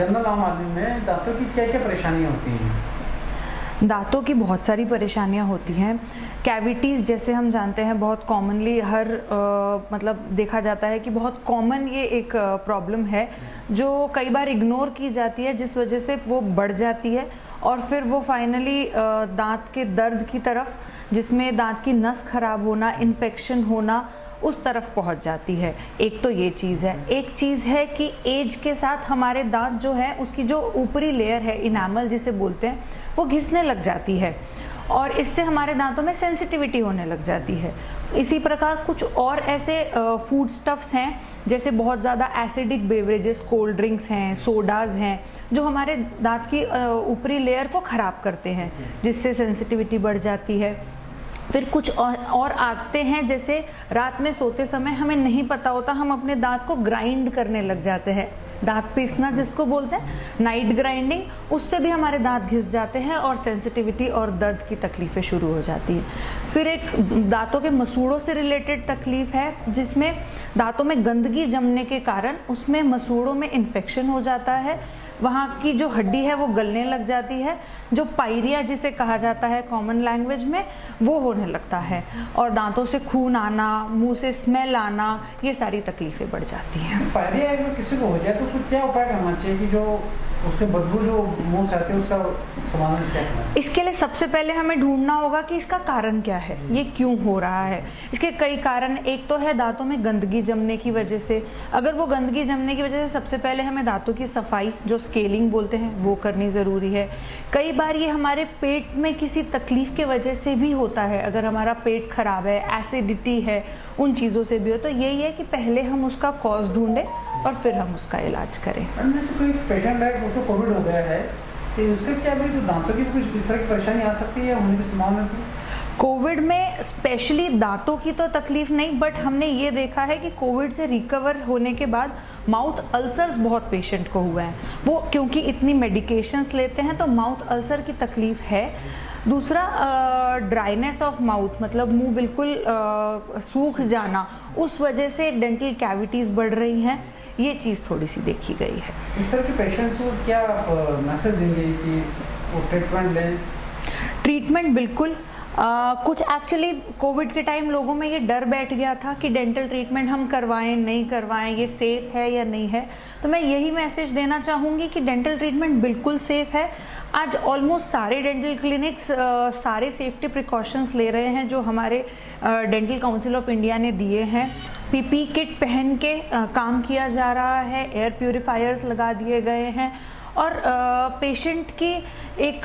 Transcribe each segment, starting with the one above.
General आम आदमी में दांतों की क्या क्या परेशानियाँ होती हैं? दांतों की बहुत सारी परेशानियां होती हैं। कैविटीज़ जैसे हम जानते हैं बहुत कॉमनली मतलब देखा जाता है कि बहुत कॉमन ये एक प्रॉब्लम है जो कई बार इग्नोर की जाती है, जिस वजह से वो बढ़ जाती है और फिर वो फाइनली दांत के दर्द की तरफ, जिसमें दांत की नस खराब होना, इन्फेक्शन होना, उस तरफ पहुंच जाती है। एक तो ये चीज़ है। एक चीज़ है कि एज के साथ हमारे दांत जो है उसकी जो ऊपरी लेयर है, इनामल जिसे बोलते हैं, वो घिसने लग जाती है और इससे हमारे दांतों में सेंसिटिविटी होने लग जाती है। इसी प्रकार कुछ और ऐसे फूड स्टफ्स हैं जैसे बहुत ज़्यादा एसिडिक बेवरेजेस, कोल्ड ड्रिंक्स हैं, सोडाज हैं, जो हमारे दांत की ऊपरी लेयर को ख़राब करते हैं, जिससे सेंसिटिविटी बढ़ जाती है। फिर कुछ और आदतें हैं, जैसे रात में सोते समय हमें नहीं पता होता, हम अपने दांत को ग्राइंड करने लग जाते हैं, दांत पीसना जिसको बोलते हैं, नाइट ग्राइंडिंग, उससे भी हमारे दांत घिस जाते हैं और सेंसिटिविटी और दर्द की तकलीफ़ें शुरू हो जाती हैं। फिर एक दांतों के मसूड़ों से रिलेटेड तकलीफ़ है, जिसमें दांतों में गंदगी जमने के कारण उसमें मसूड़ों में इन्फेक्शन हो जाता है, वहाँ की जो हड्डी है वो गलने लग जाती है, जो पायरिया जिसे कहा जाता है कॉमन लैंग्वेज में, वो होने लगता है और दांतों से खून आना, मुंह से स्मेल आना, ये सारी तकलीफ़ें बढ़ जाती हैं। तो पायरिया अगर किसी को हो जाए तो उसको क्या उपाय करना चाहिए कि जो उसके बदबू जो मुंह से आती है उसका समाधान क्या करना है? इसके लिए सबसे पहले हमें ढूंढना होगा कि इसका कारण क्या है, ये क्यों हो रहा है। इसके कई कारण, एक तो है दांतों में गंदगी जमने की वजह से। अगर वो गंदगी जमने की वजह से सबसे पहले हमें दांतों की सफाई, जो स्केलिंग बोलते हैं, वो करनी ज़रूरी है। कई बार ये हमारे पेट में किसी तकलीफ़ की वजह से भी होता है, अगर हमारा पेट खराब है, एसिडिटी है, उन चीज़ों से भी हो। तो यही है कि पहले हम उसका कॉज ढूंढें और फिर हम उसका इलाज करें। जैसे कोई पेशेंट है उसको कोविड हो गया है, तो उसके क्या भी जो दांतों की कुछ इस तरह की परेशानी आ सकती है, होने की संभावना है? कोविड में स्पेशली दांतों की तो तकलीफ नहीं, बट हमने ये देखा है कि कोविड से रिकवर होने के बाद माउथ अल्सर्स बहुत पेशेंट को हुए हैं। वो क्योंकि इतनी मेडिकेशंस लेते हैं तो माउथ अल्सर की तकलीफ है। दूसरा ड्राइनेस ऑफ माउथ, मतलब मुंह बिल्कुल सूख जाना, उस वजह से डेंटल कैविटीज़ बढ़ रही हैं, ये चीज़ थोड़ी सी देखी गई है। इस तरह के पेशेंट्स को क्या मैसेज देंगे कि वो ट्रीटमेंट लें? ट्रीटमेंट बिल्कुल कुछ एक्चुअली कोविड के टाइम लोगों में ये डर बैठ गया था कि डेंटल ट्रीटमेंट हम करवाएं नहीं करवाएं, ये सेफ़ है या नहीं है। तो मैं यही मैसेज देना चाहूँगी कि डेंटल ट्रीटमेंट बिल्कुल सेफ़ है। आज ऑलमोस्ट सारे डेंटल क्लिनिक्स सारे सेफ्टी प्रिकॉशंस ले रहे हैं जो हमारे डेंटल काउंसिल ऑफ इंडिया ने दिए हैं। पीपी किट पहन के काम किया जा रहा है, एयर प्यूरिफायर्स लगा दिए गए हैं और पेशेंट की एक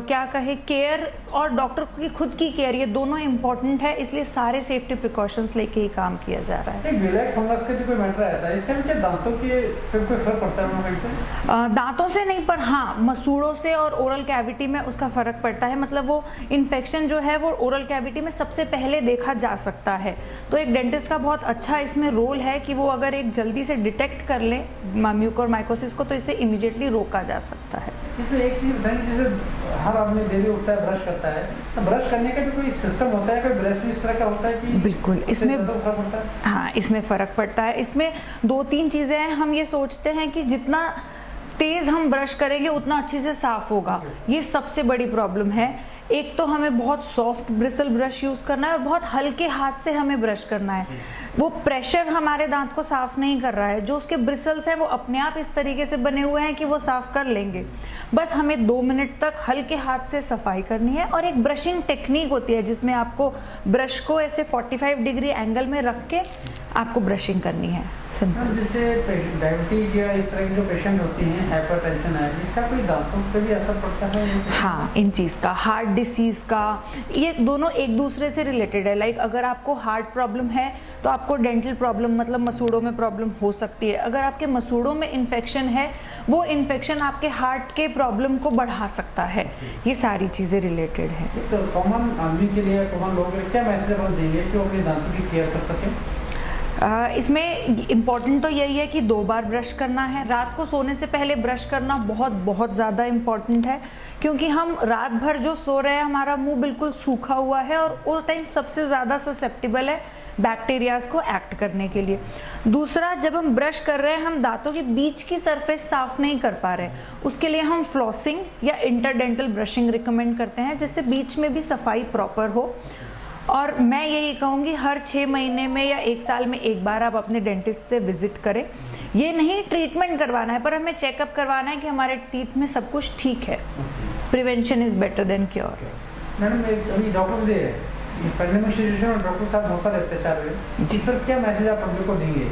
क्या कहे केयर और डॉक्टर की खुद की केयर, ये दोनों इम्पॉर्टेंट है, इसलिए सारे सेफ्टी प्रिकॉशंस लेके ही काम किया जा रहा है। ब्लैक फंगस का भी कोई मैटर आता है इसका, क्या दांतों के पे कोई फर्क पड़ता है से? दांतों से नहीं, पर हाँ मसूड़ों से और ओरल कैविटी में उसका फ़र्क पड़ता है। मतलब वो इन्फेक्शन जो है वो ओरल कैविटी में सबसे पहले देखा जा सकता है। तो एक डेंटिस्ट का बहुत अच्छा इसमें रोल है कि वो अगर एक जल्दी से डिटेक्ट कर ले म्यूकोरमाइकोसिस को, तो इसे इमीडिएटली रोका जा सकता है। तो एक चीज़ बताइए, जैसे हर आदमी डेली उठता है, ब्रश करता है, तो ब्रश करने का भी कोई सिस्टम होता है, कोई ब्रश भी इस तरह का होता है कि बिल्कुल इसमें फर्क पड़ता है? हाँ, इसमें फ़र्क पड़ता है। इसमें 2-3 चीज़ें हैं। हम ये सोचते हैं कि जितना तेज़ हम ब्रश करेंगे उतना अच्छे से साफ़ होगा, ये सबसे बड़ी प्रॉब्लम है। एक तो हमें बहुत सॉफ्ट ब्रिसल ब्रश यूज़ करना है और बहुत हल्के हाथ से हमें ब्रश करना है। वो प्रेशर हमारे दांत को साफ़ नहीं कर रहा है, जो उसके ब्रिसल्स हैं वो अपने आप इस तरीके से बने हुए हैं कि वो साफ़ कर लेंगे। बस हमें 2 मिनट तक हल्के हाथ से सफाई करनी है और एक ब्रशिंग टेक्निक होती है जिसमें आपको ब्रश को ऐसे 45 डिग्री एंगल में रख के आपको ब्रशिंग करनी है। सिंपल। जैसे डायबिटीज या इस तरह की जो पेशेंट होती हैं, हाइपरटेंशन है, इसका कोई दांतों पे भी असर पड़ता है? हाँ, इन चीज़ का, हार्ट डिसीज़ का, ये दोनों एक दूसरे से रिलेटेड है। लाइक अगर आपको हार्ट प्रॉब्लम है तो आपको डेंटल प्रॉब्लम, मतलब मसूड़ों में प्रॉब्लम हो सकती है। अगर आपके मसूड़ों में इन्फेक्शन है, वो इन्फेक्शन आपके हार्ट के प्रॉब्लम को बढ़ा सकता है। ये सारी चीज़ें रिलेटेड है। तो कॉमन आदमी के लिए, कॉमन लोगों के लिए क्या मैसेज आप देंगे कि वो अपने दांतों की केयर कर सकें? इसमें इम्पॉर्टेंट तो यही है कि 2 बार ब्रश करना है। रात को सोने से पहले ब्रश करना बहुत बहुत ज़्यादा इम्पॉर्टेंट है, क्योंकि हम रात भर जो सो रहे हैं हमारा मुंह बिल्कुल सूखा हुआ है और उस टाइम सबसे ज़्यादा ससेप्टेबल है बैक्टीरियाज को एक्ट करने के लिए। दूसरा, जब हम ब्रश कर रहे हैं हम दांतों के बीच की सरफेस साफ नहीं कर पा रहे, उसके लिए हम फ्लॉसिंग या इंटरडेंटल ब्रशिंग रिकमेंड करते हैं, जिससे बीच में भी सफाई प्रॉपर हो। और मैं यही कहूँगी हर 6 महीने में या 1 साल में एक बार आप अपने डेंटिस्ट से विजिट करें। ये नहीं ट्रीटमेंट करवाना है, पर हमें चेकअप करवाना है कि हमारे टीथ में सब कुछ ठीक है। Prevention is better than cure. Madam अभी डॉक्टर्स डे है, पेंडेमिक सिचुएशन और डॉक्टर के साथ बहुत सारे अत्याचार हुए, जिस पर क्या मैसेज आप पब्लिक को देंगे?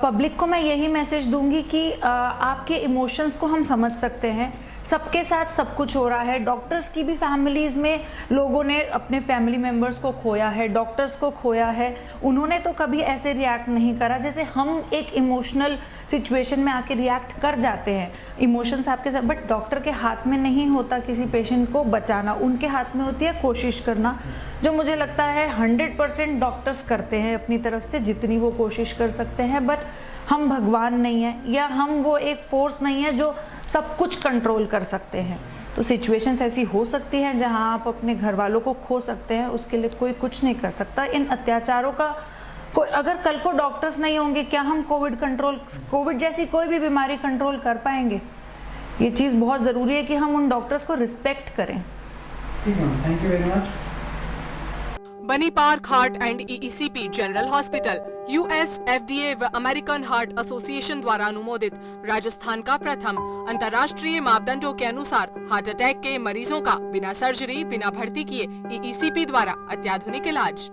पब्लिक को मैं यही मैसेज दूंगी कि आपके इमोशंस को हम समझ सकते हैं। सबके साथ सब कुछ हो रहा है। डॉक्टर्स की भी फैमिलीज में लोगों ने अपने फैमिली मेंबर्स को खोया है, डॉक्टर्स को खोया है। उन्होंने तो कभी ऐसे रिएक्ट नहीं करा जैसे हम एक इमोशनल सिचुएशन में आके रिएक्ट कर जाते हैं। इमोशंस आपके साथ, बट डॉक्टर के हाथ में नहीं होता किसी पेशेंट को बचाना, उनके हाथ में होती है कोशिश करना, जो मुझे लगता है 100% डॉक्टर्स करते हैं अपनी तरफ से जितनी वो कोशिश कर सकते हैं। बट हम भगवान नहीं है या हम वो एक फोर्स नहीं है जो सब कुछ कंट्रोल कर सकते हैं। तो सिचुएशंस ऐसी हो सकती हैं जहां आप अपने घर वालों को खो सकते हैं, उसके लिए कोई कुछ नहीं कर सकता। इन अत्याचारों का अगर कल को डॉक्टर्स नहीं होंगे, क्या हम कोविड जैसी कोई भी बीमारी कंट्रोल कर पाएंगे? ये चीज़ बहुत ज़रूरी है कि हम उन डॉक्टर्स को रिस्पेक्ट करें। Thank you very much. Bani Park heart and EECP general hospital US, FDA व अमेरिकन हार्ट एसोसिएशन द्वारा अनुमोदित राजस्थान का प्रथम अंतर्राष्ट्रीय मापदंडों के अनुसार हार्ट अटैक के मरीजों का बिना सर्जरी, बिना भर्ती किए EECP द्वारा अत्याधुनिक इलाज।